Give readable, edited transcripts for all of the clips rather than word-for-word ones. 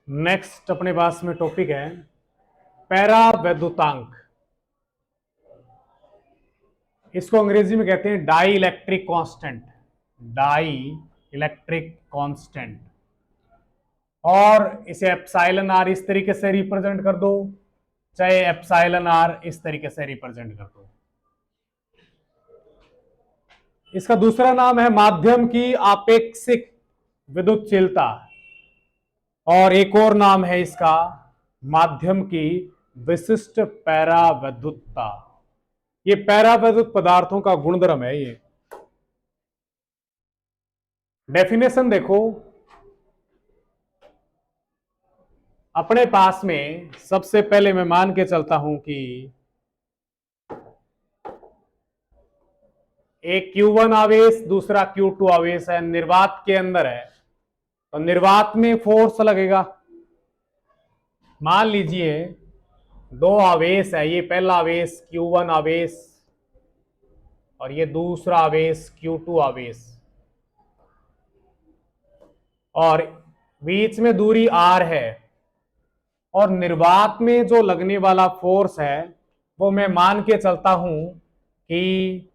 Next अपने पास में topic है पैरा वैद्युतांक। इसको अंग्रेजी में कहते हैं dielectric constant. Dielectric constant. और इसे एप्सिलॉन आर इस तरीके से रिप्रेजेंट कर दो, चाहे एप्सिलॉन आर इस तरीके से रिप्रेजेंट कर दो। इसका दूसरा नाम है माध्यम की आपेक्षिक विद्युतशीलता, और एक और नाम है इसका माध्यम की विशिष्ट पैरावैद्युतता। ये पैरावैद्युत पदार्थों का गुणधर्म है। ये डेफिनेशन देखो, अपने पास में सबसे पहले मैं मान के चलता हूं कि एक Q1 आवेश दूसरा Q2 आवेश है, निर्वात के अंदर है, तो निर्वात में फोर्स लगेगा। मान लीजिए दो आवेश है, ये पहला आवेश Q1 आवेश और ये दूसरा आवेश Q2 आवेश, और बीच में दूरी R है, और निर्वात में जो लगने वाला फोर्स है वो मैं मान के चलता हूं कि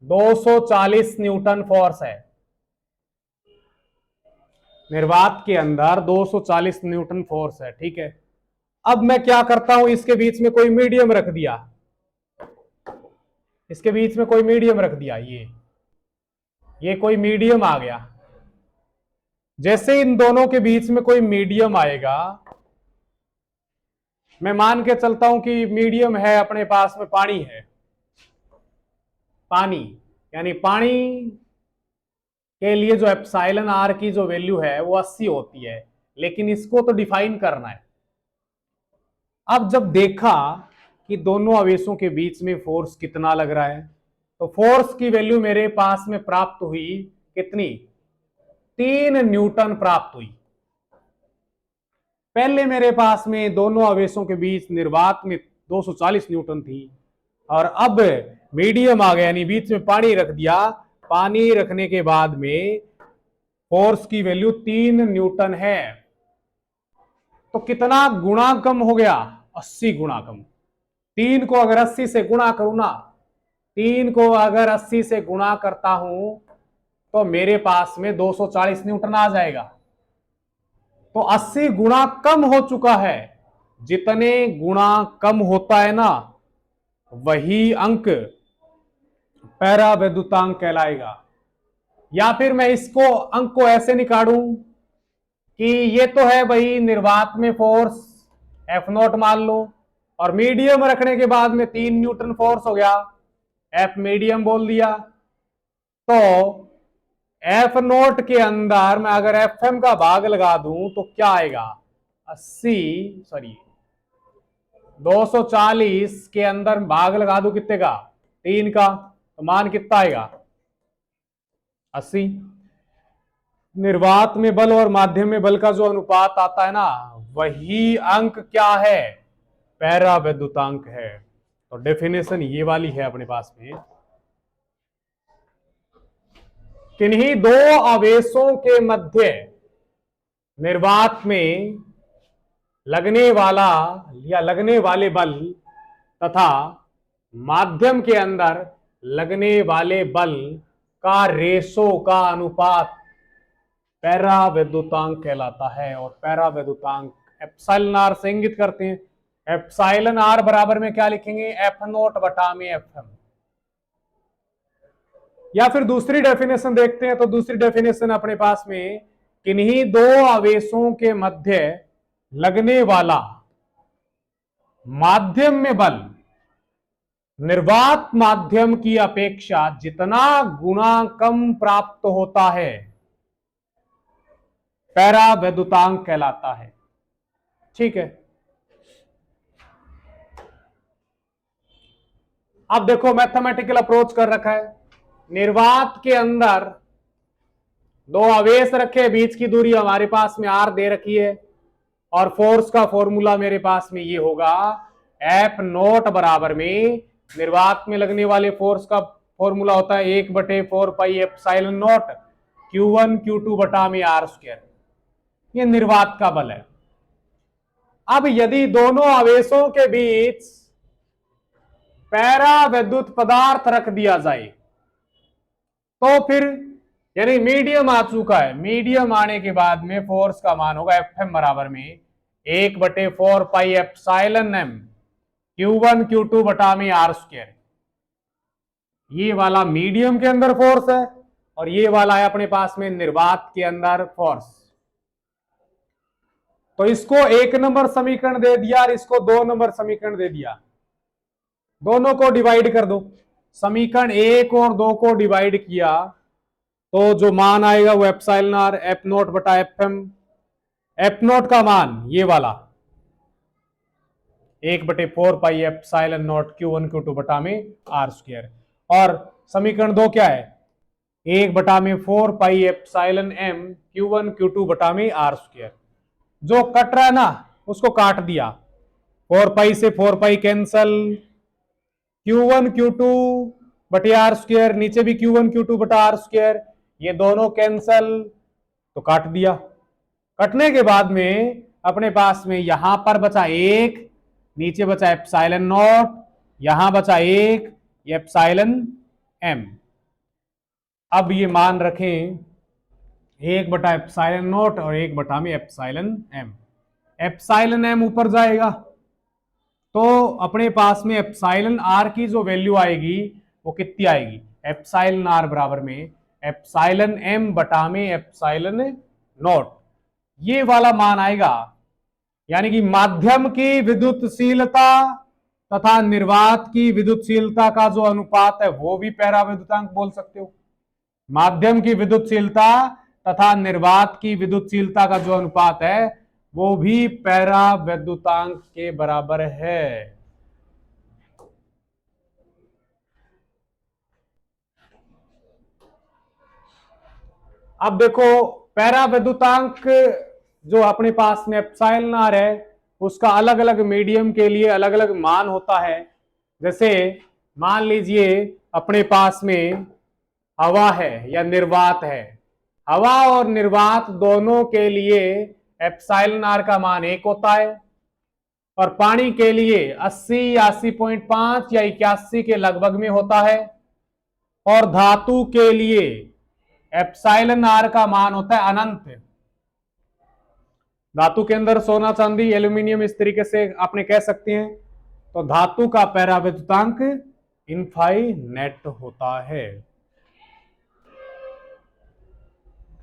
240 न्यूटन फोर्स है। निर्वात के अंदर 240 न्यूटन फोर्स है, ठीक है। अब मैं क्या करता हूं, इसके बीच में कोई मीडियम रख दिया, इसके बीच में कोई मीडियम रख दिया, ये कोई मीडियम आ गया। जैसे इन दोनों के बीच में कोई मीडियम आएगा, मैं मान के चलता हूं कि मीडियम है, अपने पास में पानी है। पानी यानी पानी के लिए जो एप्सिलॉन आर की जो वैल्यू है वो 80 होती है, लेकिन इसको तो डिफाइन करना है। अब जब देखा कि दोनों आवेशों के बीच में फोर्स कितना लग रहा है, तो फोर्स की वैल्यू मेरे पास में प्राप्त हुई कितनी, 3 न्यूटन प्राप्त हुई। पहले मेरे पास में दोनों आवेशों के बीच निर्वात में 240 न्यूटन थी, और अब मीडियम आ गया यानी बीच में पानी रख दिया। पानी रखने के बाद में फोर्स की वैल्यू 3 न्यूटन है, तो कितना गुणा कम हो गया, 80 गुणा कम। 3 को अगर 80 से गुणा करूं ना, 3 को अगर 80 से गुणा करता हूं तो मेरे पास में 240 न्यूटन आ जाएगा। तो 80 गुणा कम हो चुका है। जितने गुणा कम होता है ना, वही अंक पैरावैद्युतांक कहलाएगा। या फिर मैं इसको अंक को ऐसे निकालूं कि ये तो है भाई निर्वात में फोर्स F0 मान लो, और मीडियम रखने के बाद में 3 न्यूटन फोर्स हो गया, F मीडियम बोल दिया। तो F0 के अंदर मैं अगर FM का भाग लगा दूं तो क्या आएगा, 240 के अंदर भाग लगा दूं कितने का, 3 का, तो मान कितना आएगा, 80। निर्वात में बल और माध्यम में बल का जो अनुपात आता है ना, वही अंक क्या है, पैरावैद्युतांक है। तो डेफिनेशन ये वाली है अपने पास में। किन्हीं दो आवेशों के मध्य निर्वात में लगने वाला या लगने वाले बल तथा माध्यम के अंदर लगने वाले बल का रेशो का अनुपात पैरावैद्युतांक कहलाता है। और पैरावैद्युतांक एप्सिलॉन आर से इंगित करते हैं। एप्सिलॉन आर बराबर में क्या लिखेंगे, F0 बटा में FM। या फिर दूसरी डेफिनेशन देखते हैं, तो दूसरी डेफिनेशन अपने पास में किन्हीं दो आवेशों के मध्य लगने वाला माध्यम में बल निर्वात माध्यम की अपेक्षा जितना गुना कम प्राप्त होता है, पैरावैद्युतांक कहलाता है। ठीक है, अब देखो मैथमेटिकल अप्रोच कर रखा है। निर्वात के अंदर दो आवेश रखे, बीच की दूरी हमारे पास में R दे रखी है, और फोर्स का फॉर्मूला मेरे पास में ये होगा, F0 बराबर में निर्वात में लगने वाले फोर्स का फॉर्मूला होता है 1/4 pi epsilon not Q1 Q2 बटा में R स्क्वायर। ये निर्वात का बल है। अब यदि दोनों आवेशों के बीच पैरा विद्युत पदार्थ रख दिया जाए तो फिर यानी मीडियम आ चुका है, मीडियम आने के बाद में फोर्स का मान होगा एफ एम बराबर में 1/4 pi epsilon M Q1 Q2 बटा में आर स्क्वायर। ये वाला मीडियम के अंदर फोर्स है और ये वाला है अपने पास में निर्वात के अंदर फोर्स। तो इसको 1 नंबर समीकरण दे दिया और इसको 2 नंबर समीकरण दे दिया। दोनों को डिवाइड कर दो, समीकरण 1 और 2 को डिवाइड किया तो जो मान आएगा वो एप्सिलॉन आर एफ नोट बटा एफ एम। एफ नोट का मान ये वाला 1/4 pi epsilon note Q1 Q2 बटा में आर स्क्वायर। और समीकरण 2 क्या है, 1/4 pi epsilon M Q1 Q2 बटा में आर स्क्वायर। जो कट रहा है ना उसको काट दिया, 4 पाई से 4 पाई कैंसल, Q1 Q2 बटे आर स्क्वायर, नीचे भी Q1 Q2 बटा आर स्क्वायर, ये दोनों कैंसल तो काट दिया। कटने के बाद में अपने पास में यहां पर बचा 1, नीचे बचा एप्सिलॉन नॉट, यहां बचा 1, ये एप्सिलॉन एम। अब ये मान रखें 1 बटा एप्सिलॉन नॉट और 1 बटा में एप्सिलॉन एम। एप्सिलॉन एम ऊपर जाएगा तो अपने पास में एप्सिलॉन आर की जो वैल्यू आएगी वो कितनी आएगी, एप्सिलॉन आर बराबर में एप्सिलॉन एम बटा में एप्सिलॉन नॉट, ये वाला मान आएगा। यानी कि माध्यम की विद्युतशीलता तथा निर्वात की विद्युतशीलता का जो अनुपात है वो भी पैरा विद्युतांक बोल सकते हो। माध्यम की विद्युतशीलता तथा निर्वात की विद्युतशीलता का जो अनुपात है वो भी पैरा विद्युतांक के बराबर है। अब देखो पैरा विद्युतांक जो अपने पास में एप्सिलॉन आर है उसका अलग अलग मीडियम के लिए अलग अलग मान होता है। जैसे मान लीजिए अपने पास में हवा है या निर्वात है, हवा और निर्वात दोनों के लिए एप्सिलॉन आर का मान 1 होता है और पानी के लिए 80 या 80.5 या 81 के लगभग में होता है और धातु के लिए एप्सिलॉन आर का मान होता है अनंत। धातु के अंदर सोना चांदी एल्यूमिनियम इस तरीके से आपने कह सकते हैं। तो धातु का पैरा विद्युतांक इनफाइनाइट होता है।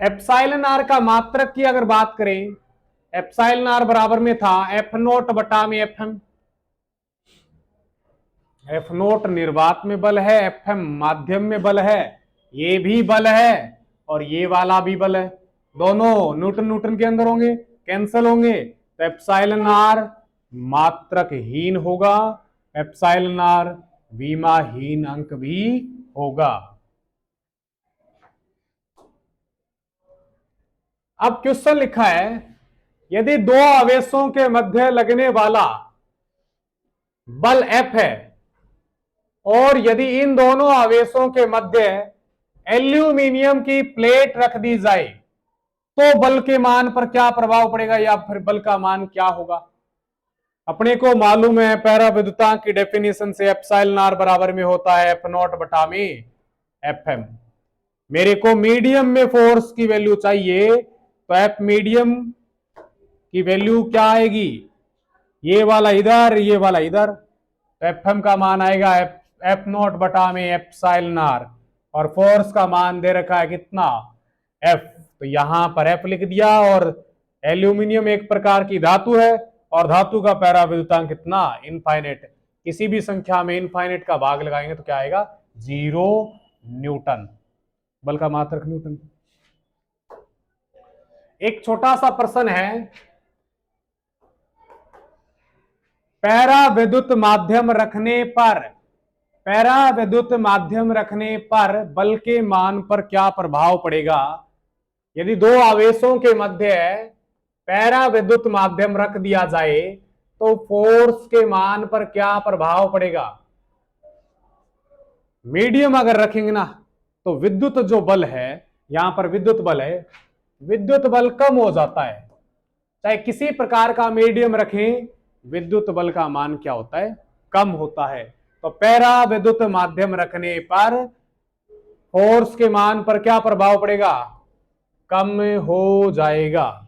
एप्सिलॉन आर का मात्रक की अगर बात करें, एप्सिलॉन आर बराबर में था एफ नोट बटा में एफ एम। एफ नोट निर्वात में बल है, एफ एम माध्यम में बल है, ये भी बल है और ये वाला भी बल है, दोनों न्यूटन न्यूटन के अंदर होंगे, कैंसल होंगे तो एप्सिलॉन आर मात्रकहीन होगा, एप्सिलॉन आर विमाहीन अंक भी होगा। अब क्वेश्चन लिखा है यदि दो आवेशों के मध्य लगने वाला बल F है और यदि इन दोनों आवेशों के मध्य एल्यूमिनियम की प्लेट रख दी जाए तो बल के मान पर क्या प्रभाव पड़ेगा या फिर बल का मान क्या होगा। अपने को मालूम है पैरा विद्युतांक की डेफिनेशन से एप्सिलॉन आर बराबर में होता है एफ नॉट बटा में एफ एम। मेरे को मीडियम में फोर्स की वैल्यू चाहिए तो एफ मीडियम की वैल्यू क्या आएगी, ये वाला इधर ये वाला इधर, तो एफ एम का मान आएगा एफ नॉट बटा में एप्सिलॉन आर और फोर्स का मान दे रखा है कितना एफ, तो यहां पर एफ लिख दिया। और एल्यूमिनियम एक प्रकार की धातु है और धातु का पैरा विद्युतांक कितना इनफाइनाइट। किसी भी संख्या में इनफाइनाइट का भाग लगाएंगे तो क्या आएगा 0 न्यूटन, बल का मात्रक न्यूटन। एक छोटा सा प्रश्न है, पैरा विद्युत माध्यम रखने पर बल के मान पर क्या प्रभाव पड़ेगा। यदि दो आवेशों के मध्य पैरा विद्युत माध्यम रख दिया जाए तो फोर्स के मान पर क्या प्रभाव पड़ेगा। मीडियम अगर रखेंगे ना तो विद्युत जो बल है, यहां पर विद्युत बल है, विद्युत बल कम हो जाता है चाहे किसी प्रकार का मीडियम रखें, विद्युत बल का मान क्या होता है? कम होता है। तो पैरा विद्युत माध्यम रखने पर फोर्स के मान पर क्या प्रभाव पड़ेगा? कम हो जाएगा।